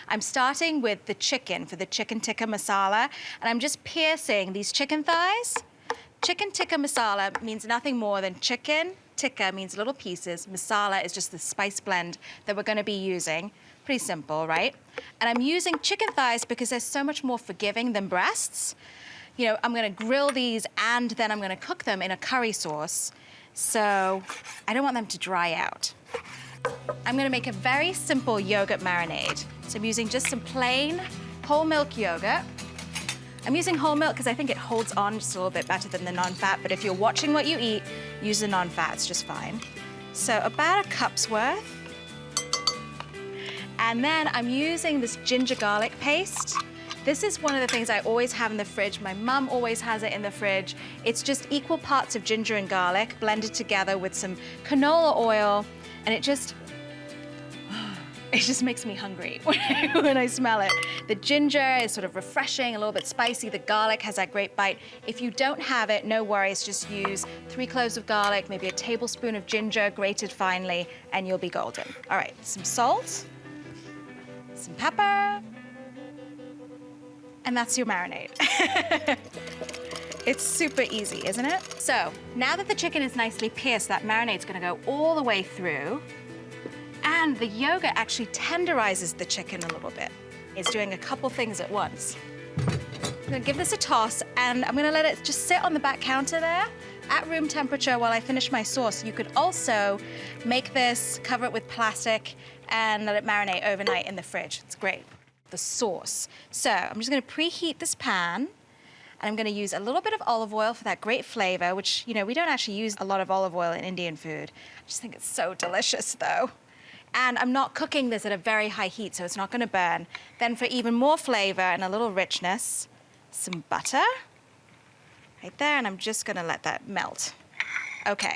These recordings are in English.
I'm starting with the chicken for the chicken tikka masala, and I'm just piercing these chicken thighs. Chicken tikka masala means nothing more than chicken. Tikka means little pieces. Masala is just the spice blend that we're gonna be using. Pretty simple, right? And I'm using chicken thighs because they're so much more forgiving than breasts. You know, I'm gonna grill these and then I'm gonna cook them in a curry sauce. So I don't want them to dry out. I'm gonna make a very simple yogurt marinade. So I'm using just some plain whole milk yogurt. I'm using whole milk because I think it holds on just a little bit better than the non-fat, but if you're watching what you eat, use the non-fat, it's just fine. So about a cup's worth. And then I'm using this ginger garlic paste. This is one of the things I always have in the fridge. My mum always has it in the fridge. It's just equal parts of ginger and garlic blended together with some canola oil, and it just makes me hungry when I smell it. The ginger is sort of refreshing, a little bit spicy. The garlic has that great bite. If you don't have it, no worries. Just use 3 cloves of garlic, maybe a tablespoon of ginger grated finely, and you'll be golden. All right, some salt, some pepper, and that's your marinade. It's super easy, isn't it? So now that the chicken is nicely pierced, that marinade's gonna go all the way through. And the yogurt actually tenderizes the chicken a little bit. It's doing a couple things at once. I'm gonna give this a toss, and I'm gonna let it just sit on the back counter there at room temperature while I finish my sauce. You could also make this, cover it with plastic, and let it marinate overnight in the fridge. It's great. The sauce. So I'm just gonna preheat this pan, and I'm gonna use a little bit of olive oil for that great flavor, which, you know, we don't actually use a lot of olive oil in Indian food. I just think it's so delicious, though. And I'm not cooking this at a very high heat, so it's not gonna burn. Then for even more flavor and a little richness, some butter, right there, and I'm just gonna let that melt. Okay,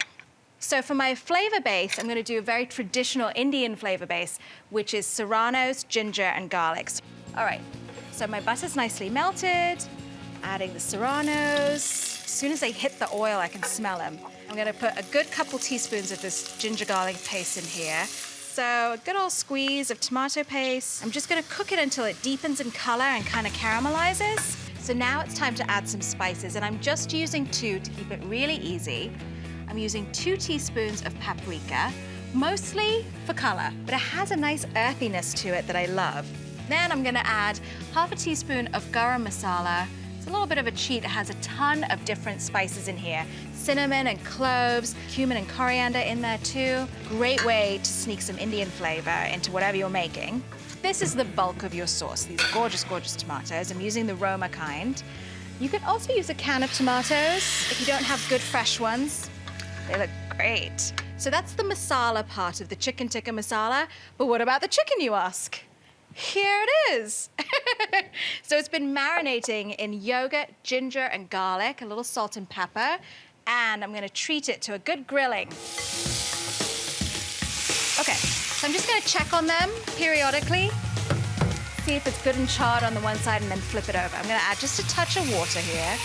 so for my flavor base, I'm gonna do a very traditional Indian flavor base, which is serranos, ginger, and garlics. All right, so my butter's nicely melted, adding the serranos. As soon as they hit the oil, I can smell them. I'm gonna put a good couple teaspoons of this ginger garlic paste in here. So a good old squeeze of tomato paste. I'm just gonna cook it until it deepens in color and kind of caramelizes. So now it's time to add some spices, and I'm just using 2 to keep it really easy. I'm using 2 teaspoons of paprika, mostly for color, but it has a nice earthiness to it that I love. Then I'm gonna add half a teaspoon of Garam Masala. It's a little bit of a cheat. It has a ton of different spices in here. Cinnamon and cloves, cumin and coriander in there too. Great way to sneak some Indian flavor into whatever you're making. This is the bulk of your sauce. These gorgeous, gorgeous tomatoes. I'm using the Roma kind. You can also use a can of tomatoes if you don't have good fresh ones. They look great. So that's the masala part of the chicken tikka masala. But what about the chicken, you ask? Here it is. So it's been marinating in yogurt, ginger, and garlic, a little salt and pepper, and I'm gonna treat it to a good grilling. Okay, so I'm just gonna check on them periodically, see if it's good and charred on the one side, and then flip it over. I'm gonna add just a touch of water here.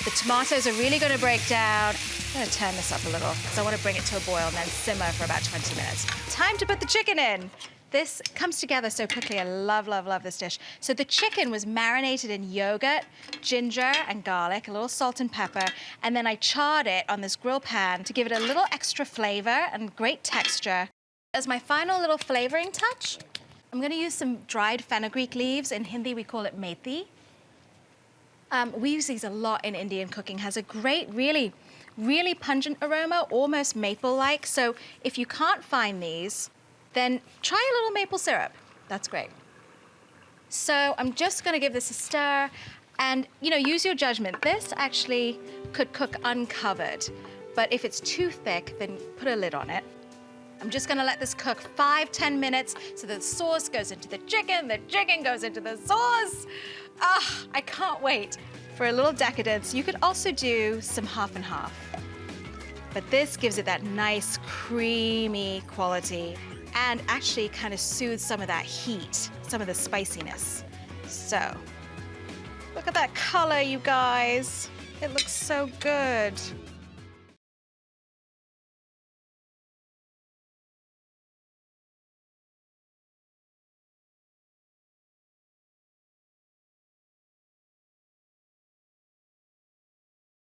The tomatoes are really gonna break down. I'm gonna turn this up a little because I wanna bring it to a boil and then simmer for about 20 minutes. Time to put the chicken in. This comes together so quickly. I love, love, love this dish. So the chicken was marinated in yogurt, ginger, and garlic, a little salt and pepper, and then I charred it on this grill pan to give it a little extra flavor and great texture. As my final little flavoring touch, I'm gonna use some dried fenugreek leaves. In Hindi, we call it methi. We use these a lot in Indian cooking. Has a great, really, really pungent aroma, almost maple-like. So if you can't find these, then try a little maple syrup. That's great. So I'm just gonna give this a stir and, you know, use your judgment. This actually could cook uncovered, but if it's too thick, then put a lid on it. I'm just gonna let this cook 5-10 minutes so the sauce goes into the chicken goes into the sauce. Ah, I can't wait. For a little decadence, you could also do some half and half. But this gives it that nice, creamy quality and actually kind of soothes some of that heat, some of the spiciness. So, look at that color, you guys. It looks so good.